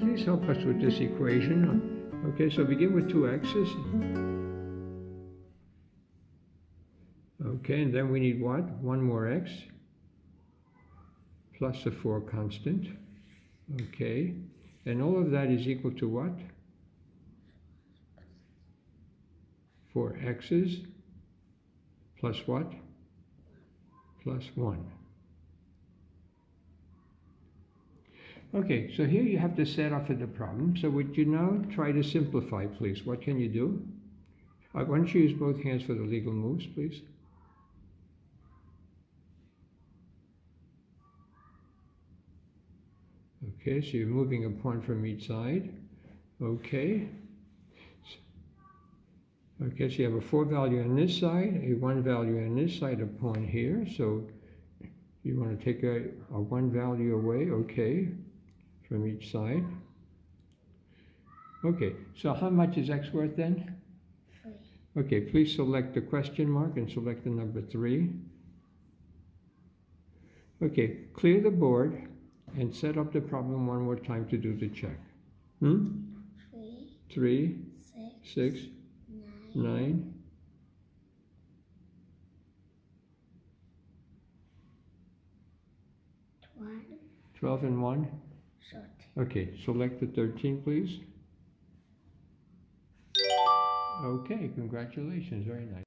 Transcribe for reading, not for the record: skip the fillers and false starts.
please help us with this equation. Okay, so begin with 2x's. Okay, and then we need what? 1 more x plus the 4 constant. Okay, and all of that is equal to what? 4 x's plus what? Plus 1. Okay, so here you have to set off of the problem. So would you now try to simplify, please? What can you do? Why don't you use both hands for the legal moves, please? Okay, so you're moving a pawn from each side. Okay. Okay, so you have a 4 value on this side, a 1 value on this side, a pawn here. So you want to take a 1 value away, okay, from each side. Okay, so how much is x worth then? 3. Okay, please select the question mark and select the number 3. Okay, clear the board and set up the problem one more time to do the check. 3, 6, 9, 12 and 1. Okay, select the 13, please. Okay, congratulations, very nice.